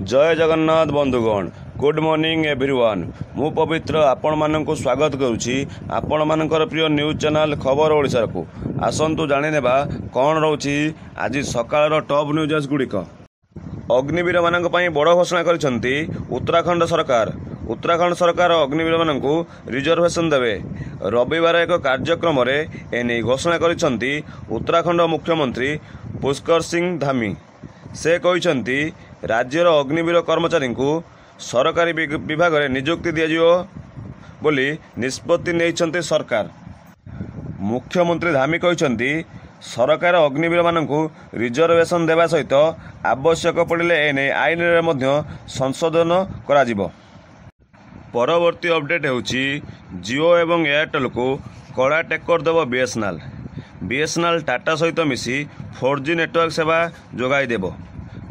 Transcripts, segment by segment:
जय जगन्नाथ बंधुगण good morning everyone मु पवित्र आपण माननकु स्वागत करुछि आपण मानकर प्रिय न्यूज चैनल खबर ओडिसा को आसंतु जानि नेबा कोन रहउछि आज सकाळर टॉप न्यूज़ गुड़िक। अग्निवीर मानक पई बड़ घोषणा करिसंती उत्तराखंड सरकार अग्निवीर मानकु रिजर्वेशन देवे। रविवार एक कार्यक्रम रे एने घोषणा करिसंती उत्तराखंड मुख्यमंत्री पुष्कर सिंह धामी। से कहिसंती राज्यर अग्निवीर कर्मचारी को सरकारी विभाग में नियुक्ति दिया बोली निष्पत्ति नहीं सरकार। मुख्यमंत्री धामी कहिसंती सरकार अग्निवीर मानकु रिजर्वेशन देवा सहित आवश्यक पड़िले एने आईन रे मध्य संशोधन करा जिवो। परवर्ती अपडेट होउछि जियो एवं एयरटेल को कड़ा टेक्कर देव बीएसएनएल टाटा सहित मिसी 4G नेटवर्क सेवा जोगाई देव।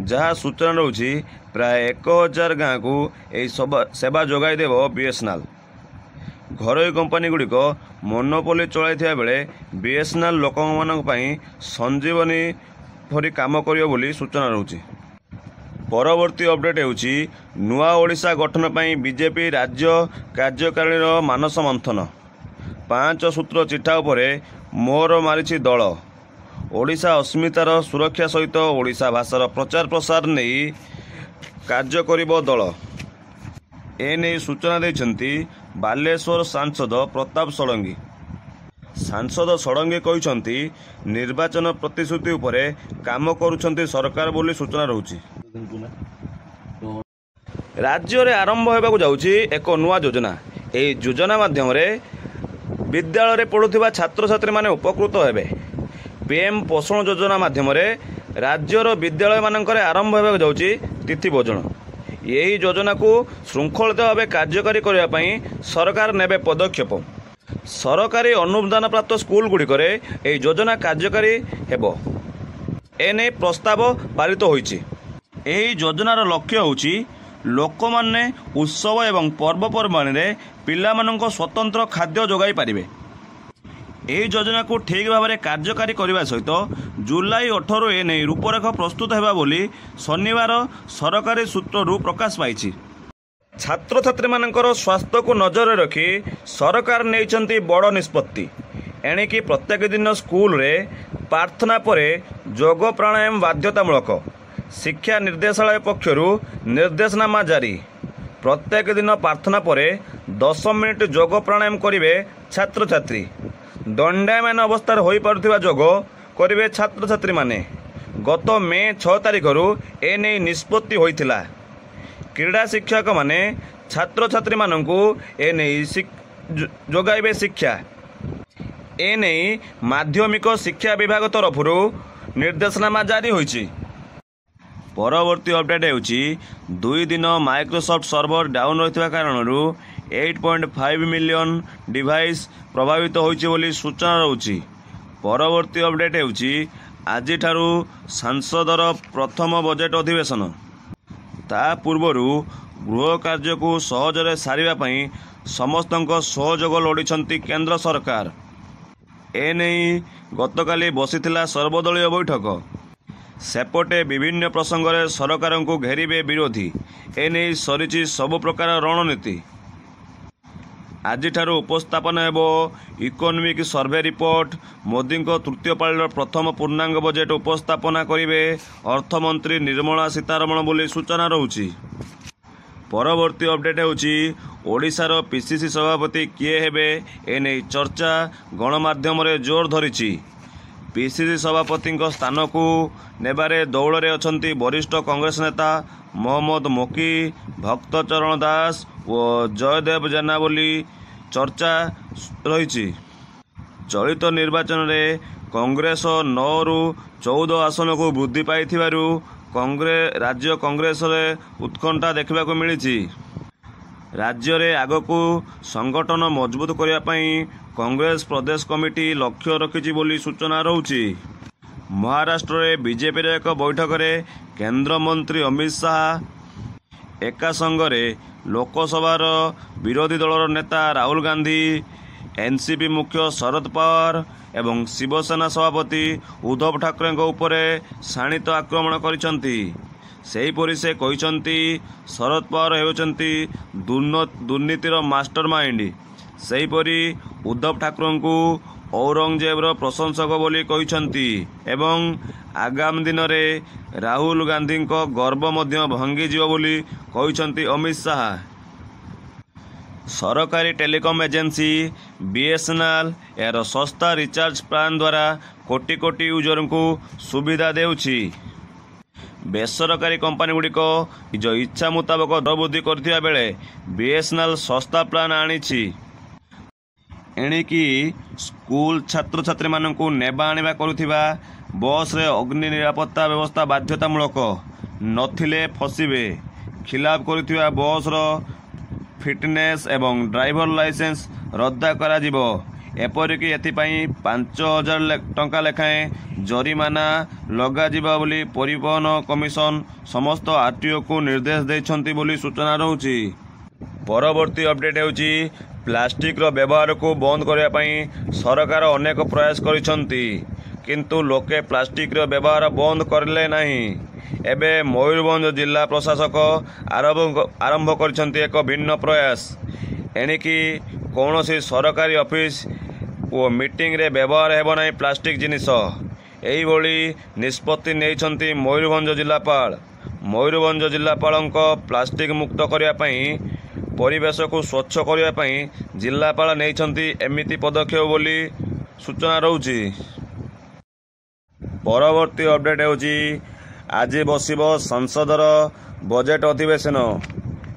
जहाँ सूचना रही प्राय 1000 गाँव को यही सेवा जोगाई देव बीएसएनएल। घरोई कंपनी गुड़िक मोनोपोली चलाई बेले बीएसएनएल लोकमानक पई संजीवनी भरी काम करियो बोली सूचना रही। परवर्ती अपडेट होउछि नुआ ओडिशा गठन पई बीजेपी राज्य कार्यकारिणी मानस मंथन 5 सूत्र चिठा उपरे मोहर मारिछि दल। ओडिशा अस्मितार सुरक्षा सहित ओडिशा भाषार प्रचार प्रसार नहीं कार्य करिबो दल। एने सूचना दैछंती बालेश्वर सांसद प्रताप षडंगी। सांसद षडंगी कहिसंती निर्वाचन प्रतिश्रुति उपरे काम करुछंती सरकार बोली सूचना रहुछि। राज्य रे आरंभ हेबाकु जाउछि एक नुआ योजना। एही योजना माध्यम रे विद्यालय रे पढुथिबा छात्र छात्री माने उपकृत हेबे। पीएम पोषण योजना माध्यम रे राज्यर विद्यालय मानक आरंभ होगा जाउछि तिथि भोजन। यही योजना को श्रृंखलित भाव कार्यकारी करने सरकार नेबे पदक्षेप। सरकारी अनुदान प्राप्त स्कूल गुड़िक योजना कार्यकारी हेबो। एने प्रस्ताव पारित होइछि। एही योजनार लक्ष्य होउछि लोकमाने उत्सव एवं पर्वपर्वाणी रे पिलामानंको स्वतंत्र खाद्य जोगाई पारिबे। यही योजना को ठीक भाव में कार्यकारी करने सहित जुलाई 18 एने रूपरेख प्रस्तुत होगा बोली शनिवार सरकारी सूत्रु प्रकाश पाई। छात्र छात्री मानकर स्वास्थ्य को नजर रखी सरकार नहीं बड़ निष्पत्ति। एणिकी प्रत्येक दिन स्कूल रे प्रार्थना पर योग प्राणायाम बाध्यतामूलक। शिक्षा निर्देशालय पक्षरु निर्देशनामा जारी। प्रत्येक दिन प्रार्थना पर 10 मिनिट योग प्राणायाम करेंगे छात्र छात्री। दंडायमान अवस्था हो पारुथिबा योग करेंगे छात्र छात्री माने। गत मे 6 तारिख एने निष्पत्ति होइथिला। क्रीड़ा शिक्षक माने छात्र छात्री मानंकु एने जोगाइबे शिक्षा। एने माध्यमिक शिक्षा विभाग तरफरु निर्देशनामा जारी होइछि। परवर्ती अपडेट होउछि 2 दिन माइक्रोसॉफ्ट सर्वर डाउन रहितबा कारणरू 8.5 मिलियन डिवाइस प्रभावित होइछि बोली सूचना रहुछि। परवर्ती अपडेट होउछि आज ठारू सांसदर प्रथम बजेट अधिवेशन। ता पूर्वरु गृह कार्य को सहजरे सारिबा पई समस्तक सहयोग लोड़िछंती केंद्र सरकार। एने गतकाली बसिथिला सर्वदलीय बैठक। सेपटे विभिन्न प्रसंग रे सरकार को घेरिबे विरोधी। एने सरिछि सब प्रकार रणनीति। आज ठारू उपस्थापन हेबो इकोनॉमिक सर्वे रिपोर्ट। मोदी को तृतीय पाळीर प्रथम पूर्णांग बजेट उपस्थापना करिवे अर्थमंत्री निर्मला सीतारमण बोली सूचना रहुछि। परवर्ती अपडेट होउछि ओडिशार पीसीसी सभापति किए हेबे एने चर्चा गणमाध्यम रे जोर धरिछि। पीसीसी सभापति स्थान को नेबारे दौड़ में अछंती वरिष्ठ कांग्रेस नेता मोहम्मद मोकी, भक्तचरण दास और जयदेव जेना बोली चर्चा रही। चलित निर्वाचन में कांग्रेस 9 रु 14 आसन को वृद्धि पाई राज्य कांग्रेस रे उत्कंठा देखा मिली। राज्य रे आगकू संगठन मजबूत करने कांग्रेस प्रदेश कमिटी लक्ष्य रखिछि बोली सूचना रहुछि। महाराष्ट्र रे बीजेपी रे एक बैठक रे केंद्र मंत्री अमित शाह एका संगरे लोकसभार विरोधी दलर नेता राहुल गांधी, एनसीपी मुख्य शरद पवार एवं शिवसेना सभापति उद्धव ठाकरे उपरे शाणित आक्रमण करिसंती। ସେହିପରି ସେ କହିଛନ୍ତି ଶରଦ ପାୱାର ହେଉଛନ୍ତି ଦୁର୍ନୀତିର ମାଷ୍ଟର ମାଇଣ୍ଡ। ସେହିପରି ଉଦ୍ଧବ ଠାକରେଙ୍କୁ ଔରଙ୍ଗଜେବର ପ୍ରଶଂସକ ବୋଲି କହିଛନ୍ତି ଏବଂ ଆଗାମୀ ଦିନରେ ରାହୁଲ ଗାନ୍ଧୀଙ୍କ ଗର୍ବ ମଧ୍ୟ ଭାଙ୍ଗିଯିବ ବୋଲି କହିଛନ୍ତି ଅମିତ ଶାହା। ସରକାରୀ ଟେଲିକମ୍ ଏଜେନ୍ସି ବିଏସ୍ଏନ୍ଏଲ୍ ଏହାର ଶସ୍ତା ରିଚାର୍ଜ ପ୍ଲାନ୍ ଦ୍ୱାରା କୋଟି କୋଟି ୟୁଜରଙ୍କୁ ସୁବିଧା ଦେଉଛି। ବେସରକାରୀ କମ୍ପାନୀଗୁଡ଼ିକ ନିଜ ଇଚ୍ଛା ମୁତାବକ ଦର ବୃଦ୍ଧି କରିଥିବା ବେଳେ ବିଏସ୍ଏନ୍ଏଲ୍ ଶସ୍ତା ପ୍ଲାନ୍ ଆଣିଛି। ଏଣିକି ସ୍କୁଲ ଛାତ୍ରଛାତ୍ରୀମାନଙ୍କୁ ନେବା ଆଣିବା କରୁଥିବା ବସ୍ରେ ଅଗ୍ନି ନିରାପତ୍ତା ବ୍ୟବସ୍ଥା ବାଧ୍ୟତାମୂଳକ, ନଥିଲେ ଫସିବେ। ଖିଲାପ କରୁଥିବା ବସ୍ର ଫିଟନେସ୍ ଏବଂ ଡ୍ରାଇଭର ଲାଇସେନ୍ସ ରଦ୍ଦ କରାଯିବ। ଏପରିକି ଏଥିପାଇଁ 5,000 ଟଙ୍କା ଲେଖାଏଁ ଜରିମାନା ଲଗାଯିବ ବୋଲି ପରିବହନ କମିଶନ ସମସ୍ତ ଆର୍ଟିଓକୁ ନିର୍ଦ୍ଦେଶ ଦେଇଛନ୍ତି ବୋଲି ସୂଚନା ରହୁଛି। ପରବର୍ତ୍ତୀ ଅପଡେଟ୍ ହେଉଛି ପ୍ଲାଷ୍ଟିକର ବ୍ୟବହାରକୁ ବନ୍ଦ କରିବା ପାଇଁ ସରକାର ଅନେକ ପ୍ରୟାସ କରିଛନ୍ତି, କିନ୍ତୁ ଲୋକେ ପ୍ଲାଷ୍ଟିକର ବ୍ୟବହାର ବନ୍ଦ କରିଲେ ନାହିଁ। ଏବେ ମୟୂରଭଞ୍ଜ ଜିଲ୍ଲା ପ୍ରଶାସକ ଆରମ୍ଭ କରିଛନ୍ତି ଏକ ଭିନ୍ନ ପ୍ରୟାସ। ଏଣିକି କୌଣସି ସରକାରୀ ଅଫିସ ଓ ମିଟିଂରେ ବ୍ୟବହାର ହେବ ନାହିଁ ପ୍ଲାଷ୍ଟିକ ଜିନିଷ। ଏହିଭଳି ନିଷ୍ପତ୍ତି ନେଇଛନ୍ତି ମୟୂରଭଞ୍ଜ ଜିଲ୍ଲାପାଳ। ମୟୂରଭଞ୍ଜ ଜିଲ୍ଲାପାଳଙ୍କ ପ୍ଲାଷ୍ଟିକ ମୁକ୍ତ କରିବା ପାଇଁ, ପରିବେଶକୁ ସ୍ୱଚ୍ଛ କରିବା ପାଇଁ ଜିଲ୍ଲାପାଳ ନେଇଛନ୍ତି ଏମିତି ପଦକ୍ଷେପ ବୋଲି ସୂଚନା ରହୁଛି। ପରବର୍ତ୍ତୀ ଅପଡେଟ୍ ହେଉଛି ଆଜି ବସିବ ସଂସଦର ବଜେଟ୍ ଅଧିବେଶନ।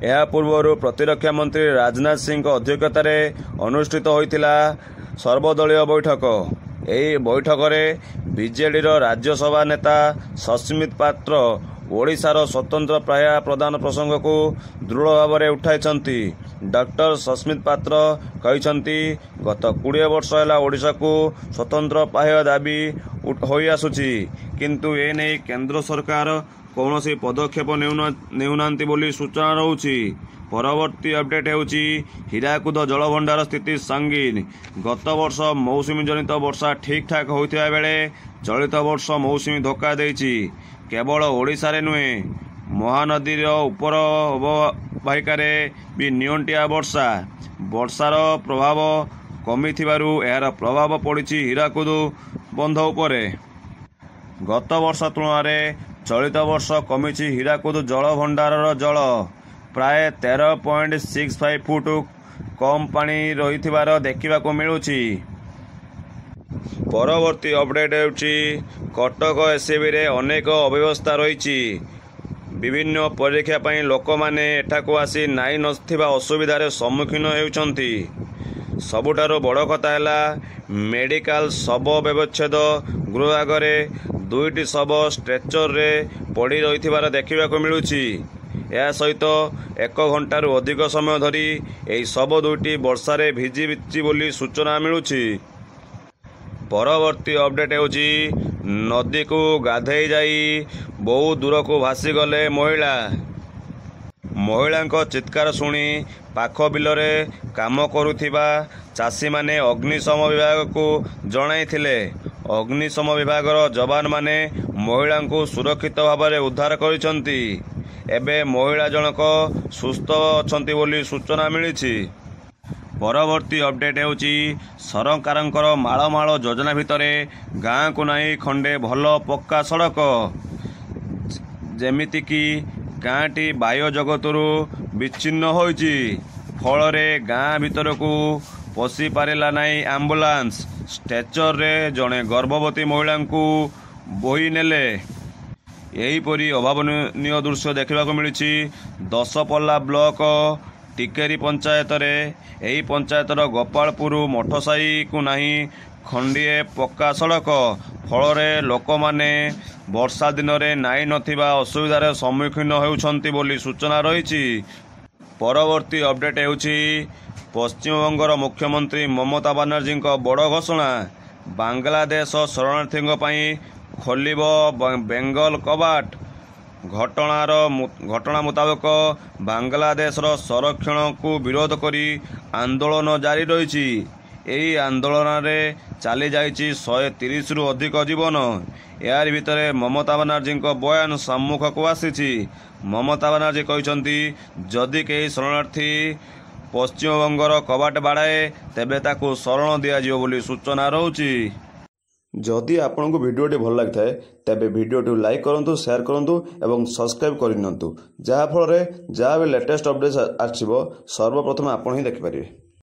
ଏହା ପୂର୍ବରୁ ପ୍ରତିରକ୍ଷା ମନ୍ତ୍ରୀ ରାଜନାଥ ସିଂଙ୍କ ଅଧ୍ୟକ୍ଷତାରେ ଅନୁଷ୍ଠିତ ହୋଇଥିଲା ସର୍ବଦଳୀୟ ବୈଠକ। ଏହି ବୈଠକରେ ବିଜେଡିର ରାଜ୍ୟସଭା ନେତା ସସ୍ମିତ ପାତ୍ର ଓଡ଼ିଶାର ସ୍ୱତନ୍ତ୍ର ପାହ୍ୟା ପ୍ରଦାନ ପ୍ରସଙ୍ଗକୁ ଦୃଢ଼ ଭାବରେ ଉଠାଇଛନ୍ତି। ଡକ୍ଟର ସସ୍ମିତ ପାତ୍ର କହିଛନ୍ତି, ଗତ 20 ବର୍ଷ ହେଲା ଓଡ଼ିଶାକୁ ସ୍ୱତନ୍ତ୍ର ପାହ୍ୟା ଦାବି ହୋଇଆସୁଛି, କିନ୍ତୁ ଏନେଇ କେନ୍ଦ୍ର ସରକାର କୌଣସି ପଦକ୍ଷେପ ନେଉନାହାନ୍ତି ବୋଲି ସୂଚନା ରହୁଛି। ପରବର୍ତ୍ତୀ ଅପଡେଟ୍ ହେଉଛି ହୀରାକୁଦ ଜଳଭଣ୍ଡାର ସ୍ଥିତି ସଙ୍ଗୀନ। ଗତ ବର୍ଷ ମୌସୁମୀ ଜନିତ ବର୍ଷା ଠିକ୍ଠାକ୍ ହୋଇଥିବା ବେଳେ ଚଳିତ ବର୍ଷ ମୌସୁମୀ ଧୋକା ଦେଇଛି। କେବଳ ଓଡ଼ିଶାରେ ନୁହେଁ, ମହାନଦୀର ଉପର ଅବବାହିକାରେ ବି ନିଅଣ୍ଟିଆ ବର୍ଷାର ପ୍ରଭାବ କମିଥିବାରୁ ଏହାର ପ୍ରଭାବ ପଡ଼ିଛି ହୀରାକୁଦ ବନ୍ଧ ଉପରେ। ଗତ ବର୍ଷ ତୁଳନାରେ ଚଳିତ ବର୍ଷ କମିଛି ହୀରାକୁଦ ଜଳଭଣ୍ଡାରର ଜଳ। ପ୍ରାୟ 13.65 ଫୁଟ କମ୍ ପାଣି ରହିଥିବାର ଦେଖିବାକୁ ମିଳୁଛି। ପରବର୍ତ୍ତୀ ଅପଡେଟ୍ ହେଉଛି କଟକ ଏସ୍ସିବିରେ ଅନେକ ଅବ୍ୟବସ୍ଥା ରହିଛି। ବିଭିନ୍ନ ପରୀକ୍ଷା ପାଇଁ ଲୋକମାନେ ଏଠାକୁ ଆସି ନାହିଁ ନଥିବା ଅସୁବିଧାର ସମ୍ମୁଖୀନ ହେଉଛନ୍ତି। ସବୁଠାରୁ ବଡ଼ କଥା ହେଲା ମେଡିକାଲ ଶବ ବ୍ୟବଚ୍ଛେଦ ଗୃହ ଆଗରେ 2ଟି ଶବ ଷ୍ଟ୍ରେଚରରେ ପଡ଼ି ରହିଥିବାର ଦେଖିବାକୁ ମିଳୁଛି। ଏହା ସହିତ 1 ଘଣ୍ଟାରୁ ଅଧିକ ସମୟ ଧରି ଏହି ଶବ 2ଟି ବର୍ଷାରେ ଭିଜିଛି ବୋଲି ସୂଚନା ମିଳୁଛି। ପରବର୍ତ୍ତୀ ଅପଡେଟ୍ ହେଉଛି ନଦୀକୁ ଗାଧୋଇ ଯାଇ ବହୁ ଦୂରକୁ ଭାସିଗଲେ ମହିଳାଙ୍କ ଚିତ୍କାର ଶୁଣି ପାଖ ବିଲରେ କାମ କରୁଥିବା ଚାଷୀମାନେ ଅଗ୍ନିଶମ ବିଭାଗକୁ ଜଣାଇଥିଲେ। ଅଗ୍ନିଶମ ବିଭାଗର ଯବାନମାନେ ମହିଳାଙ୍କୁ ସୁରକ୍ଷିତ ଭାବରେ ଉଦ୍ଧାର କରିଛନ୍ତି। ଏବେ ମହିଳା ଜଣକ ସୁସ୍ଥ ଅଛନ୍ତି ବୋଲି ସୂଚନା ମିଳିଛି। ପରବର୍ତ୍ତୀ ଅପଡେଟ୍ ହେଉଛି ସରକାରଙ୍କର ମାଳ ଯୋଜନା ଭିତରେ ଗାଁକୁ ନାହିଁ ଖଣ୍ଡେ ଭଲ ପକ୍କା ସଡ଼କ। ଯେମିତିକି ଗାଁଟି ବାହ୍ୟ ଜଗତରୁ ବିଚ୍ଛିନ୍ନ ହୋଇଛି, ଫଳରେ ଗାଁ ଭିତରକୁ ପଶି ପାରିଲା ନାହିଁ ଆମ୍ବୁଲାନ୍ସ। ଷ୍ଟ୍ରେଚରରେ ଜଣେ ଗର୍ଭବତୀ ମହିଳାଙ୍କୁ ବୋହି ନେଲେ। ଏହିପରି ଅଭାବନୀୟ ଦୃଶ୍ୟ ଦେଖିବାକୁ ମିଳିଛି ଦଶପଲ୍ଲା ବ୍ଲକ ଟିକେରି ପଞ୍ଚାୟତରେ। ଏହି ପଞ୍ଚାୟତର ଗୋପାଳପୁର ମଠସାହିକୁ ନାହିଁ ଖଣ୍ଡିଏ ପକ୍କା ସଡ଼କ, ଫଳରେ ଲୋକମାନେ ବର୍ଷା ଦିନରେ ନାହିଁ ନଥିବା ଅସୁବିଧାର ସମ୍ମୁଖୀନ ହେଉଛନ୍ତି ବୋଲି ସୂଚନା ରହିଛି। ପରବର୍ତ୍ତୀ ଅପଡେଟ୍ ହେଉଛି ପଶ୍ଚିମବଙ୍ଗର ମୁଖ୍ୟମନ୍ତ୍ରୀ ମମତା ବାନାର୍ଜୀଙ୍କ ବଡ଼ ଘୋଷଣା। ବାଂଲାଦେଶ ଶରଣାର୍ଥୀଙ୍କ ପାଇଁ ଖୋଲିବ ବେଙ୍ଗଲ କବାଟ। ଘଟଣା ମୁତାବକ ବାଂଲାଦେଶର ସଂରକ୍ଷଣକୁ ବିରୋଧ କରି ଆନ୍ଦୋଳନ ଜାରି ରହିଛି। ଏହି ଆନ୍ଦୋଳନରେ ଚାଲି ଯାଇଛି 130ରୁ ଅଧିକ ଜୀବନ। ଏହାରି ଭିତରେ ମମତା ବାନାର୍ଜୀଙ୍କ ବୟାନ ସମ୍ମୁଖକୁ ଆସିଛି। ମମତା ବାନାର୍ଜୀ କହିଛନ୍ତି, ଯଦି କେହି ଶରଣାର୍ଥୀ ପଶ୍ଚିମବଙ୍ଗର କବାଟ ବାଡ଼ାଏ ତେବେ ତାକୁ ଶରଣ ଦିଆଯିବ ବୋଲି ସୂଚନା ରହୁଛି। ଯଦି ଆପଣଙ୍କୁ ଭିଡ଼ିଓଟି ଭଲ ଲାଗିଥାଏ ତେବେ ଭିଡ଼ିଓଟି ଲାଇକ୍ କରନ୍ତୁ, ସେୟାର କରନ୍ତୁ ଏବଂ ସବସ୍କ୍ରାଇବ୍ କରିନିଅନ୍ତୁ, ଯାହାଫଳରେ ଯାହା ବି ଲେଟେଷ୍ଟ ଅପଡେଟ୍ ଆସିବ ସର୍ବପ୍ରଥମେ ଆପଣ ହିଁ ଦେଖିପାରିବେ।